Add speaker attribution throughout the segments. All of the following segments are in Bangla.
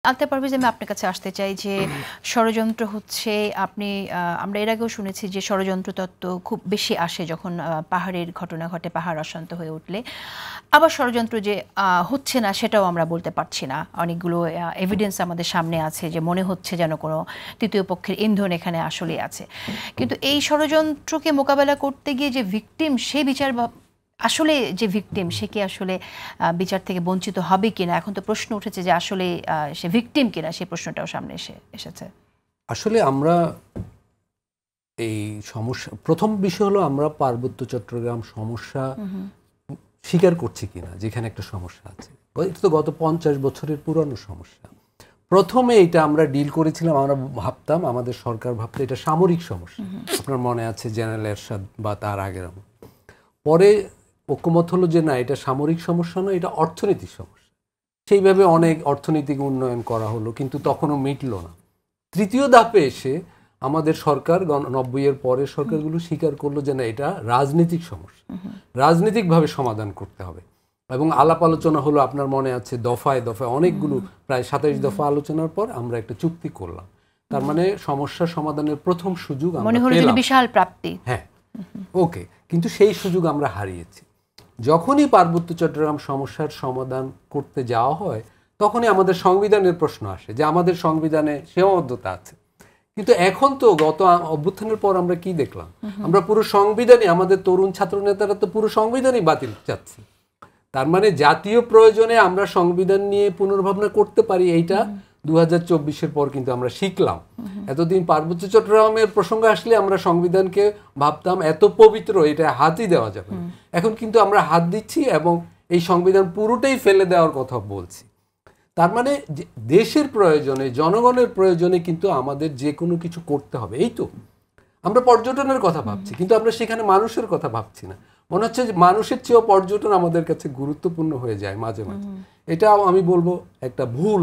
Speaker 1: আলতাফ পারভেজ, আমি আপনার কাছে আসতে চাই যে ষড়যন্ত্র হচ্ছে, আমরা এর আগেও শুনেছি যে ষড়যন্ত্র তত্ত্ব খুব বেশি আসে যখন পাহাড়ের ঘটনা ঘটে, পাহাড় অশান্ত হয়ে উঠলে। আবার ষড়যন্ত্র যে হচ্ছে না সেটাও আমরা বলতে পারছি না। অনেকগুলো এভিডেন্স আমাদের সামনে আছে যে মনে হচ্ছে যেন কোনো তৃতীয় পক্ষের ইন্ধন এখানে আসলেই আছে। কিন্তু এই ষড়যন্ত্রকে মোকাবেলা করতে গিয়ে যে ভিকটিম, সে বিচার আসলে যে ভিকটিম সে কি আসলে বিচার থেকে বঞ্চিত হবে কিনা, এখন তো প্রশ্ন উঠেছে যে আসলে সে ভিকটিম কিনা, সেই প্রশ্নটাও সামনে এসেছে।
Speaker 2: আসলে আমরা এই সমস্যা, প্রথম বিষয় হলো আমরা পার্বত্য চট্টগ্রাম সমস্যা স্বীকার করছি কিনা, যেখানে একটা সমস্যা আছে। এটা তো গত 50 বছরের পুরনো সমস্যা। প্রথমে এটা আমরা ডিল করেছিলাম, আমরা ভাবতাম, আমাদের সরকার ভাবতো এটা সামরিক সমস্যা। আপনার মনে আছে জেনারেল এরশাদ বা তার আগের। পরে ঐক্যমত হলো যে না, এটা সামরিক সমস্যা নয়, এটা অর্থনৈতিক সমস্যা। সেইভাবে অনেক অর্থনৈতিক উন্নয়ন করা হলো, কিন্তু তখনও মিটলো না। তৃতীয় ধাপে এসে আমাদের সরকার 90-এর পরের সরকারগুলো স্বীকার করলো যে না, এটা রাজনৈতিক সমস্যা, রাজনৈতিকভাবে সমাধান করতে হবে। এবং আলাপ আলোচনা হলো, আপনার মনে আছে দফায় দফায় অনেকগুলো, প্রায় 27 দফা আলোচনার পর আমরা একটা চুক্তি করলাম। তার মানে সমস্যা সমাধানের প্রথম সুযোগ আমরা পেলাম।
Speaker 1: বিশাল প্রাপ্তি।
Speaker 2: হ্যাঁ, ওকে, কিন্তু সেই সুযোগ আমরা হারিয়েছি। যখনই পার্বত্য চট্টগ্রাম সমস্যার সমাধান করতে যাওয়া হয়, তখনই আমাদের সংবিধানের প্রশ্ন আসে যে আমাদের সংবিধানে সীমাবদ্ধতা আছে। কিন্তু এখন তো গত অভ্যুত্থানের পর আমরা কি দেখলাম? আমরা পুরো সংবিধানই, আমাদের তরুণ ছাত্র নেতারা তো পুরো সংবিধানই বাতিল চাচ্ছে। তার মানে জাতীয় প্রয়োজনে আমরা সংবিধান নিয়ে পুনর্ভাবনা করতে পারি, এইটা 2024-এর পর কিন্তু আমরা শিখলাম। এতদিন পার্বত্য চট্টগ্রামের প্রসঙ্গ আসলে আমরা সংবিধানকে ভাবতাম এত পবিত্র, এটা হাতই দেওয়া যাবে। এখন কিন্তু আমরা হাত দিচ্ছি এবং এই সংবিধান পুরোটাই ফেলে দেওয়ার কথা বলছি। তার মানে দেশের প্রয়োজনে, জনগণের প্রয়োজনে কিন্তু আমাদের যে কোনো কিছু করতে হবে। এই তো আমরা পর্যটনের কথা ভাবছি, কিন্তু আমরা সেখানে মানুষের কথা ভাবছি না। মনে হচ্ছে যে মানুষের চেয়েও পর্যটন আমাদের কাছে গুরুত্বপূর্ণ হয়ে যায় মাঝে মাঝে। এটা আমি বলবো একটা ভুল,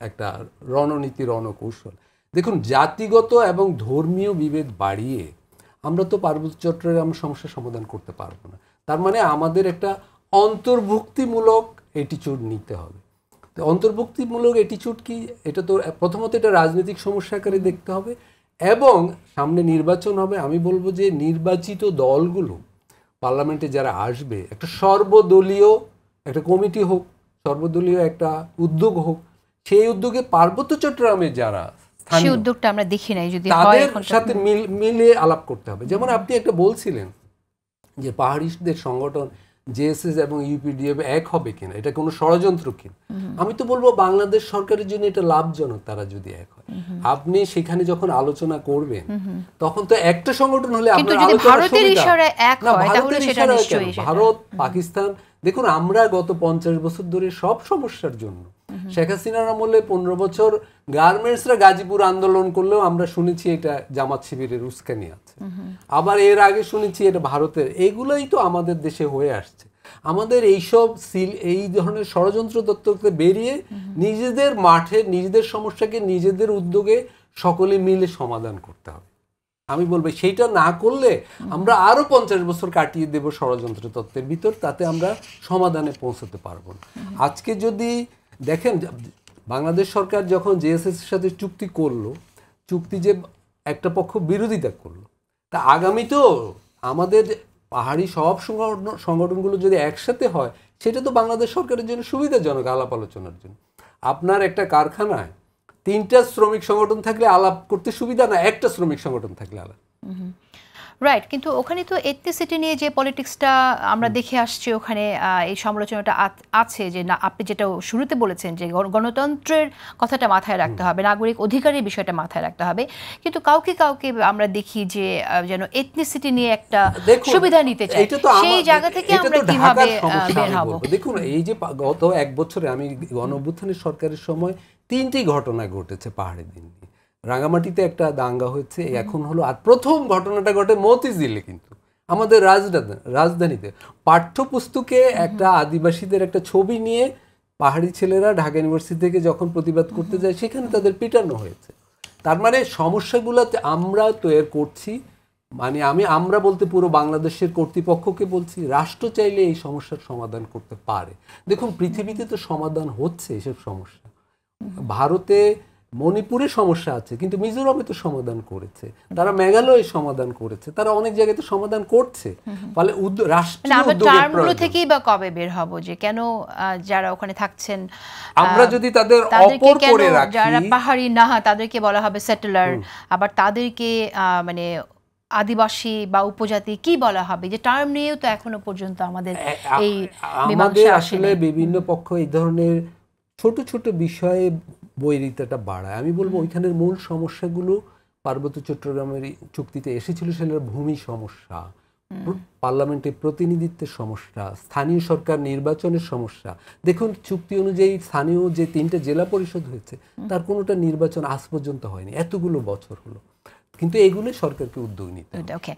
Speaker 2: একটা রণনীতি, রণকৌশল। দেখুন, জাতিগত এবং ধর্মীয় বিভেদ বাড়িয়ে আমরা তো পার্বত্য চট্টগ্রাম সমস্যার সমাধান করতে পারবো না। তার মানে আমাদের একটা অন্তর্ভুক্তিমূলক অ্যাটিটিউড নিতে হবে। তো অন্তর্ভুক্তিমূলক অ্যাটিটিউড কি? এটা তো প্রথমত এটা রাজনৈতিক সমস্যা আকারে দেখতে হবে, এবং সামনে নির্বাচন হবে। আমি বলবো যে নির্বাচিত দলগুলো পার্লামেন্টে যারা আসবে, একটা সর্বদলীয় একটা কমিটি হোক, সর্বদলীয় একটা উদ্যোগ হোক। সেই উদ্যোগে পার্বত্য চট্টগ্রামে যারা
Speaker 1: সেই উদ্যোগটা আমরা দেখি নাই, যদি
Speaker 2: তাদের সাথে মিলে আলাপ করতে হবে। যেমন আপনি একটা বলছিলেন যে পাহাড়িদের সংগঠন জেএসএস এবং ইউপিডিএফ এক হবে কিনা, এটা কোনো ষড়যন্ত্র কিনা। আমি তো বলবো বাংলাদেশ সরকারের জন্য এটা লাভজনক তারা যদি এক হয়। আপনি সেখানে যখন আলোচনা করবেন, তখন তো একটা সংগঠন হলে আপনার
Speaker 1: ভারতের ইশারায় এক হয়, তাহলে সেটা নিশ্চয়ই
Speaker 2: ভারত, পাকিস্তান। দেখুন, আমরা গত 50 বছর ধরে সব সমস্যার জন্য, শেখ হাসিনার আমলে 15 বছর গার্মেন্টসরা গাজীপুর আন্দোলন করলেও আমরা শুনেছি এটা জামাত শিবিরের উস্কানি আছে। আবার এর আগে শুনেছি এটা ভারতের। এগুলোই তো আমাদের দেশে হয়ে আসছে। আমাদের এইসব এই ধরনের ষড়যন্ত্র তত্ত্বকে বেরিয়ে নিজেদের মাঠে নিজেদের সমস্যাকে নিজেদের উদ্যোগে সকলে মিলে সমাধান করতে হবে। আমি বলবো সেইটা না করলে আমরা আরো 50 বছর কাটিয়ে দেব ষড়যন্ত্র তত্ত্বের ভিতর, তাতে আমরা সমাধানে পৌঁছতে পারবো না। আজকে যদি দেখেন, বাংলাদেশ সরকার যখন জেএসএস এর সাথে চুক্তি করলো, চুক্তি যে একটা পক্ষ বিরোধিতা করলো, তা আগামীতেও আমাদের পাহাড়ি সব সংগঠনগুলো যদি একসাথে হয়, সেটা তো বাংলাদেশ সরকারের জন্য সুবিধাজনক আলাপ আলোচনার জন্য। আপনার একটা কারখানায় 3টা শ্রমিক সংগঠন থাকলে আলাপ করতে সুবিধা না, একটা শ্রমিক সংগঠন থাকলে আলাপ।
Speaker 1: রাইট, কিন্তু ওখানে তো এথনিসিটি নিয়ে যে পলিটিক্সটা আমরা দেখে আসছি, ওখানে এই সমালোচনাটা আছে যে না, আপনি যেটা শুরুতে বলেছেন যে গণতন্ত্রের কথাটা মাথায় রাখতে হবে, নাগরিক অধিকারের বিষয়টা মাথায় রাখতে হবে, কিন্তু কাউকে কাউকে আমরা দেখি যে যেন এথনিসিটি নিয়ে একটা সুবিধা নিতে চায়। সেই জায়গা থেকে আমরা কিভাবে বের হব?
Speaker 2: দেখুন, এই যে গত 1 বছরে আমি গণঅভ্যুত্থানের সরকারের সময় 3টি ঘটনা ঘটেছে পাহাড়ের দিন নিয়ে। রাঙামাটিতে একটা দাঙ্গা হয়েছে, এখন হলো। আর প্রথম ঘটনাটা ঘটে মতিঝিলে, কিন্তু আমাদের রাজধানীতে পাঠ্যপুস্তকে একটা আদিবাসীদের একটা ছবি নিয়ে পাহাড়ি ছেলেরা ঢাকা ইউনিভার্সিটি থেকে যখন প্রতিবাদ করতে যায়, সেখানে তাদের পিটানো হয়েছে। তার মানে সমস্যাগুলোতে আমরা তৈরি করছি, মানে আমরা বলতে পুরো বাংলাদেশের কর্তৃপক্ষকে বলছি, রাষ্ট্র চাইলে এই সমস্যার সমাধান করতে পারে। দেখুন, পৃথিবীতে তো সমাধান হচ্ছে এসব সমস্যা। ভারতে মণিপুরে সমস্যা আছে, কিন্তু মিজোরামে তো সমাধান করেছে, তারা মেঘালয়ে সমাধান করেছে, তারা অনেক জায়গায় তো সমাধান করছে। ফলে রাষ্ট্রীয়
Speaker 1: আমরা
Speaker 2: উদ্যোগের
Speaker 1: টার্মগুলো
Speaker 2: প্রয়োজন।
Speaker 1: থেকেই বা কবে বের হব যে কেন যারা ওখানে থাকছেন
Speaker 2: আমরা যদি তাদের
Speaker 1: তাদেরকে
Speaker 2: অপর
Speaker 1: কেন
Speaker 2: করে রাখি,
Speaker 1: যারা পাহাড়ি না তাদেরকে বলা হবে সেটেলার, আবার তাদেরকে মানে আদিবাসী বা উপজাতি কি বলা হবে, যে টার্ম নিয়েও তো এখনো পর্যন্ত আমাদের এই
Speaker 2: আমাদের
Speaker 1: মীমাংসা
Speaker 2: আসলে
Speaker 1: আসেনি।
Speaker 2: বিভিন্ন পক্ষ এই ধরনের ছোট ছোট বিষয়ে বৈরিতাটা বাড়ায়। আমি বলবো ওইখানের মূল সমস্যাগুলো পার্বত্য চট্টগ্রামের চুক্তিতে এসেছিল, সেগুলোর ভূমি সমস্যা, পার্লামেন্টে প্রতিনিধিত্বের সমস্যা, স্থানীয় সরকার নির্বাচনের সমস্যা। দেখুন চুক্তি অনুযায়ী স্থানীয় যে 3টে জেলা পরিষদ হয়েছে তার কোনোটা নির্বাচন আজ পর্যন্ত হয়নি, এতগুলো বছর হলো। কিন্তু এগুলো সরকারকে উদ্যোগ নিতে হবে।
Speaker 1: ওকে।